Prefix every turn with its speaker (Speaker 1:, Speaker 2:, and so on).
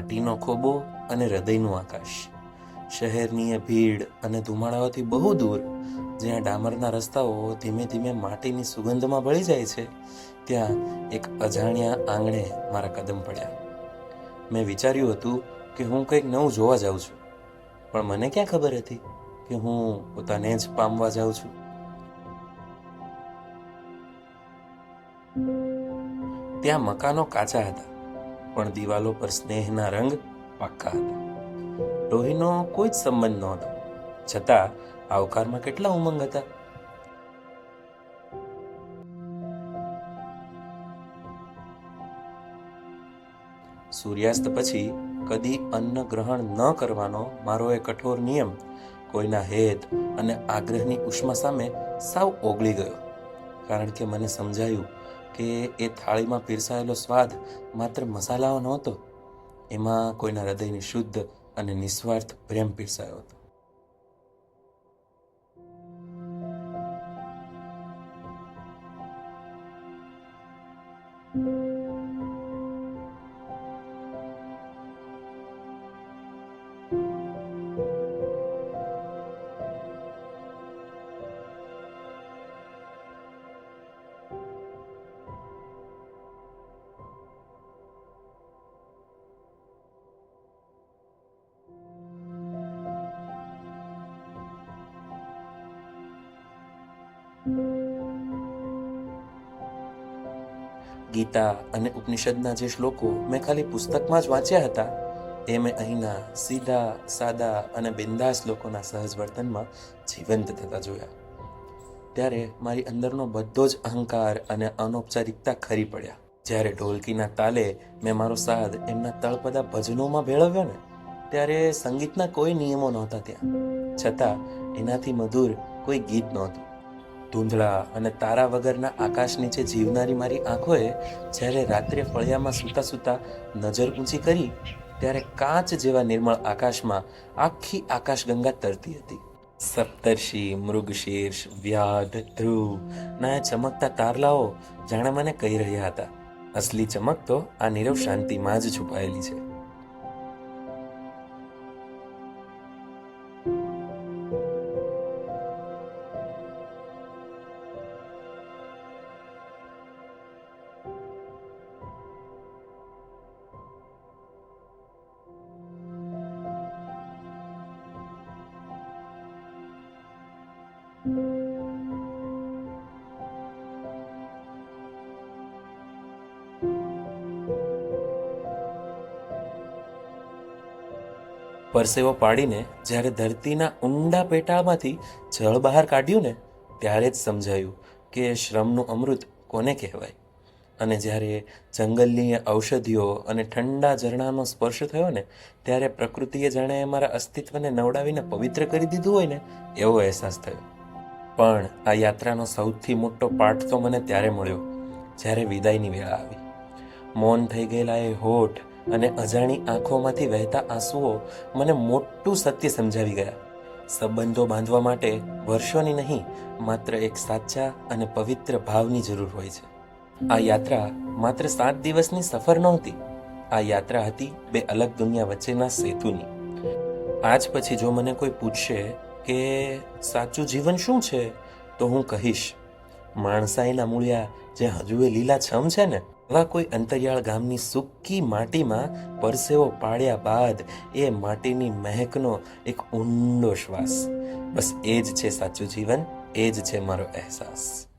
Speaker 1: માટીનો ખોબો અને હૃદયનું આકાશ. શહેરની એ ભીડ અને ધુમાડાઓથી બહુ દૂર, જ્યાં ડામરના રસ્તાઓ ધીમે ધીમે માટીની સુગંધમાં ભળી જાય છે, ત્યાં એક અજાણ્યા આંગણે મારા કદમ પડ્યા. મેં વિચાર્યું હતું કે હું કંઈક નવું જોવા જાઉં છું, પણ મને ક્યાં ખબર હતી કે હું પોતાને જ પામવા જાઉં છું. ત્યાં મકાનો કાચા હતા, પણ દિવાલો પર સ્નેહના રંગ પાક્કા હતા. લોહીનો કોઈ જ સંબંધ નહોતો, છતાં આવકારમાં કેટલા ઉમંગ હતા. સૂર્યાસ્ત પછી કદી અન્ન ગ્રહણ ન કરવાનો મારો એ કઠોર નિયમ કોઈના હેત અને આગ્રહની ઉષ્મા સામે સાવ ઓગળી ગયો, કારણ કે મને સમજાયું કે એ થાળીમાં પીરસાયેલો સ્વાદ માત્ર મસાલાઓ નહોતો, એમાં કોઈના હૃદયની શુદ્ધ અને નિસ્વાર્થ પ્રેમ પીરસાયો હતો. ગીતા અને ઉપનિષદના જે શ્લોકો મેં ખાલી પુસ્તકમાં જ વાંચ્યા હતા, એ મેં અહીંના સીધા સાદા અને બિંદાસ લોકોના સહજ વર્તનમાં જીવંત થતા જોયા. ત્યારે મારી અંદરનો બધો જ અહંકાર અને અનૌપચારિકતા ખરી પડ્યા. જ્યારે ઢોલકીના તાલે મેં મારો સાદ એમના તળપદા ભજનોમાં ભેળવ્યો ને, ત્યારે સંગીતના કોઈ નિયમો નહોતા ત્યાં, છતાં એનાથી મધુર કોઈ ગીત નહોતું. ધૂંધળા અને તારા વગરના આકાશ નીચે જીવનારી મારી આંખોએ જ્યારે રાત્રે ફળિયામાં સૂતા સૂતા નજર ઊંચી કરી, ત્યારે કાચ જેવા નિર્મળ આકાશમાં આખી આકાશગંગા તરતી હતી. સપ્તર્ષિ, મૃગશીર્ષ, વ્યાધ, ધ્રુવ ના ચમકતા તારલાઓ જાણે મને કહી રહ્યા હતા, અસલી ચમક તો આ નીરવ શાંતિમાં જ છુપાયેલી છે. પરસેવો પાડીને જ્યારે ધરતીના ઊંડા પેટાળમાંથી જળ બહાર કાઢ્યું ને, ત્યારે જ સમજાયું કે શ્રમનું અમૃત કોને કહેવાય. અને જ્યારે જંગલની ઔષધિઓ અને ઠંડા ઝરણાનો સ્પર્શ થયો ને, ત્યારે પ્રકૃતિએ જાણે મારા અસ્તિત્વને નવડાવીને પવિત્ર કરી દીધું હોય ને, એવો અહેસાસ થયો. પણ આ યાત્રાનો સૌથી મોટો પાઠ તો મને ત્યારે મળ્યો જ્યારે વિદાયની વેળા આવી. મૌન થઈ ગયેલા એ હોઠ અને અજાણી આંખોમાંથી વહેતા આંસુઓ મને મોટું સત્ય સમજાવી ગયા. સંબંધો બાંધવા માટે વર્ષોની નહીં, માત્ર એક સાચા અને પવિત્ર ભાવની જરૂર હોય છે. આ યાત્રા માત્ર 7 દિવસની સફર નહોતી, આ યાત્રા હતી 2 અલગ દુનિયા વચ્ચેના સેતુની. આજ પછી જો મને કોઈ પૂછશે કે સાચું જીવન શું છે, તો હું કહીશ, માણસાઈના મૂળિયા જે હજુ એ લીલાછમ છે ને, એવા કોઈ અંતરિયાળ ગામની સૂકી માટીમાં પરસેવો પાડ્યા બાદ એ માટીની મહેકનો એક ઊંડો શ્વાસ. બસ એ જ છે સાચું જીવન, એ જ છે મારો અહેસાસ.